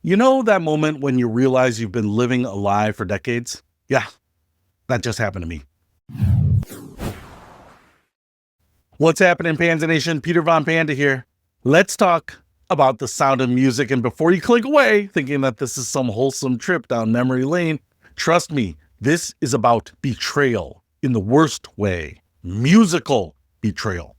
You know that moment when you realize you've been living a lie for decades? Yeah, that just happened to me. What's happening, Panda Nation? Peter Von Panda here. Let's talk about the sound of music. And before you click away, thinking that this is some wholesome trip down memory lane, trust me, this is about betrayal in the worst way. Musical betrayal.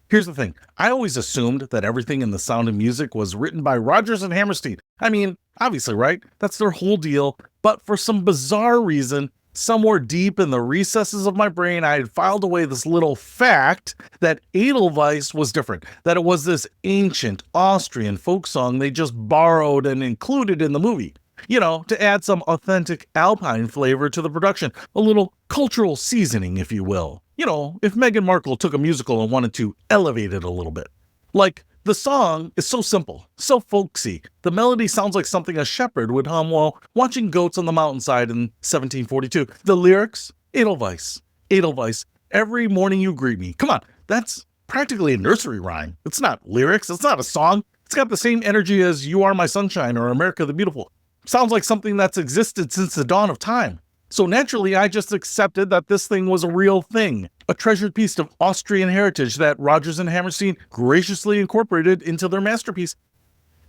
Here's the thing. I always assumed that everything in The Sound of Music was written by Rodgers and Hammerstein. I mean, obviously, right? That's their whole deal. But for some bizarre reason, somewhere deep in the recesses of my brain, I had filed away this little fact that Edelweiss was different, that it was this ancient Austrian folk song they just borrowed and included in the movie. You know, to add some authentic Alpine flavor to the production, a little cultural seasoning, if you will. You know, if Meghan Markle took a musical and wanted to elevate it a little bit. Like, the song is so simple, so folksy. The melody sounds like something a shepherd would hum while watching goats on the mountainside in 1742. The lyrics, Edelweiss, Edelweiss, every morning you greet me. Come on, that's practically a nursery rhyme. It's not lyrics, it's not a song. It's got the same energy as You Are My Sunshine or America the Beautiful. Sounds like something that's existed since the dawn of time. So naturally, I just accepted that this thing was a real thing, a treasured piece of Austrian heritage that Rodgers and Hammerstein graciously incorporated into their masterpiece.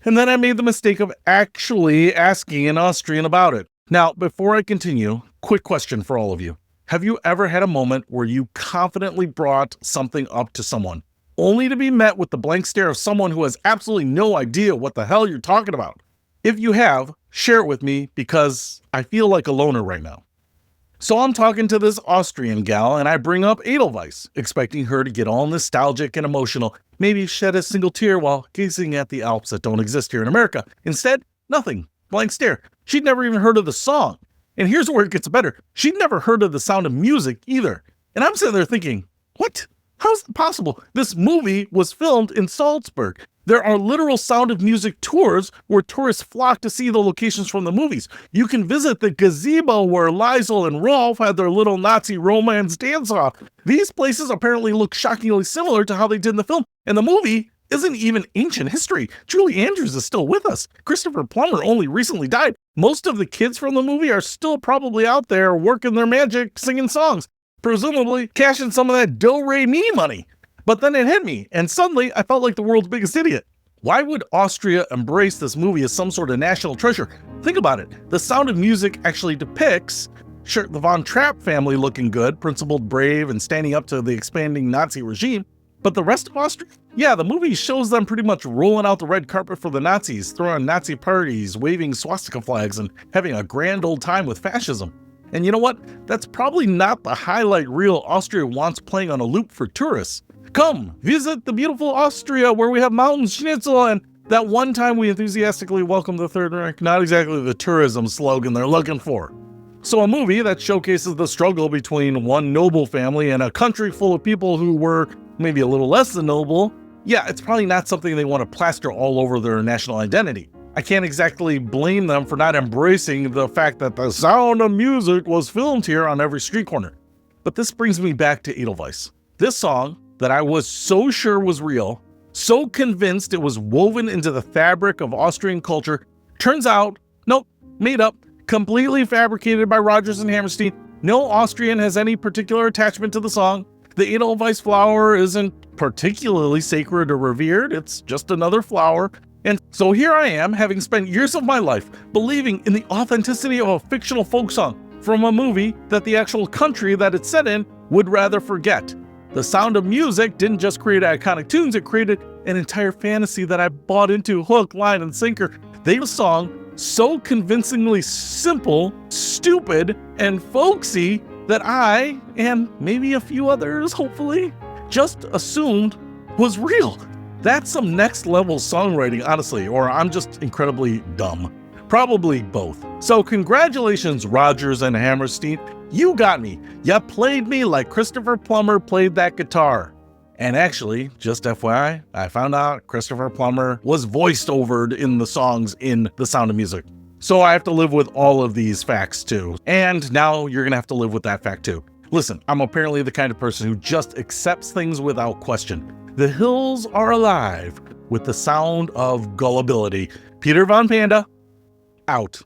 And then I made the mistake of actually asking an Austrian about it. Now, before I continue, quick question for all of you. Have you ever had a moment where you confidently brought something up to someone, only to be met with the blank stare of someone who has absolutely no idea what the hell you're talking about? If you have, share it with me because I feel like a loner right now. So I'm talking to this Austrian gal and I bring up Edelweiss, expecting her to get all nostalgic and emotional, maybe shed a single tear while gazing at the Alps that don't exist here in America. Instead, nothing. Blank stare. She'd never even heard of the song. And here's where it gets better. She'd never heard of The Sound of Music either. And I'm sitting there thinking, what? How is it possible? This movie was filmed in Salzburg. There are literal Sound of Music tours where tourists flock to see the locations from the movies. You can visit the gazebo where Liesel and Rolf had their little Nazi romance dance-off. These places apparently look shockingly similar to how they did in the film, and the movie isn't even ancient history. Julie Andrews is still with us. Christopher Plummer only recently died. Most of the kids from the movie are still probably out there working their magic, singing songs, presumably cashing some of that do-re-mi money. But then it hit me, and suddenly I felt like the world's biggest idiot. Why would Austria embrace this movie as some sort of national treasure? Think about it. The Sound of Music actually depicts, sure, the Von Trapp family looking good, principled, brave, and standing up to the expanding Nazi regime. But the rest of Austria? Yeah, the movie shows them pretty much rolling out the red carpet for the Nazis, throwing Nazi parties, waving swastika flags, and having a grand old time with fascism. And you know what? That's probably not the highlight reel Austria wants playing on a loop for tourists. Come, visit the beautiful Austria where we have mountain schnitzel and that one time we enthusiastically welcomed the Third Reich. Not exactly the tourism slogan they're looking for. So a movie that showcases the struggle between one noble family and a country full of people who were maybe a little less than noble, yeah, it's probably not something they want to plaster all over their national identity. I can't exactly blame them for not embracing the fact that The Sound of Music was filmed here on every street corner. But this brings me back to Edelweiss. This song, that I was so sure was real, so convinced it was woven into the fabric of Austrian culture, turns out, nope, made up, completely fabricated by Rodgers and Hammerstein. No Austrian has any particular attachment to the song. The Edelweiss flower isn't particularly sacred or revered, it's just another flower. And so here I am, having spent years of my life believing in the authenticity of a fictional folk song from a movie that the actual country that it's set in would rather forget. The Sound of Music didn't just create iconic tunes, it created an entire fantasy that I bought into hook, line, and sinker. They have a song so convincingly simple, stupid, and folksy that I, and maybe a few others, hopefully, just assumed was real. That's some next level songwriting, honestly, or I'm just incredibly dumb. Probably both. So congratulations, Rodgers and Hammerstein. You got me. You played me like Christopher Plummer played that guitar. And actually, just FYI, I found out Christopher Plummer was voiced overed in the songs in The Sound of Music. So I have to live with all of these facts too. And now you're gonna have to live with that fact too. Listen, I'm apparently the kind of person who just accepts things without question. The hills are alive with the sound of gullibility. Peter Von Panda, out.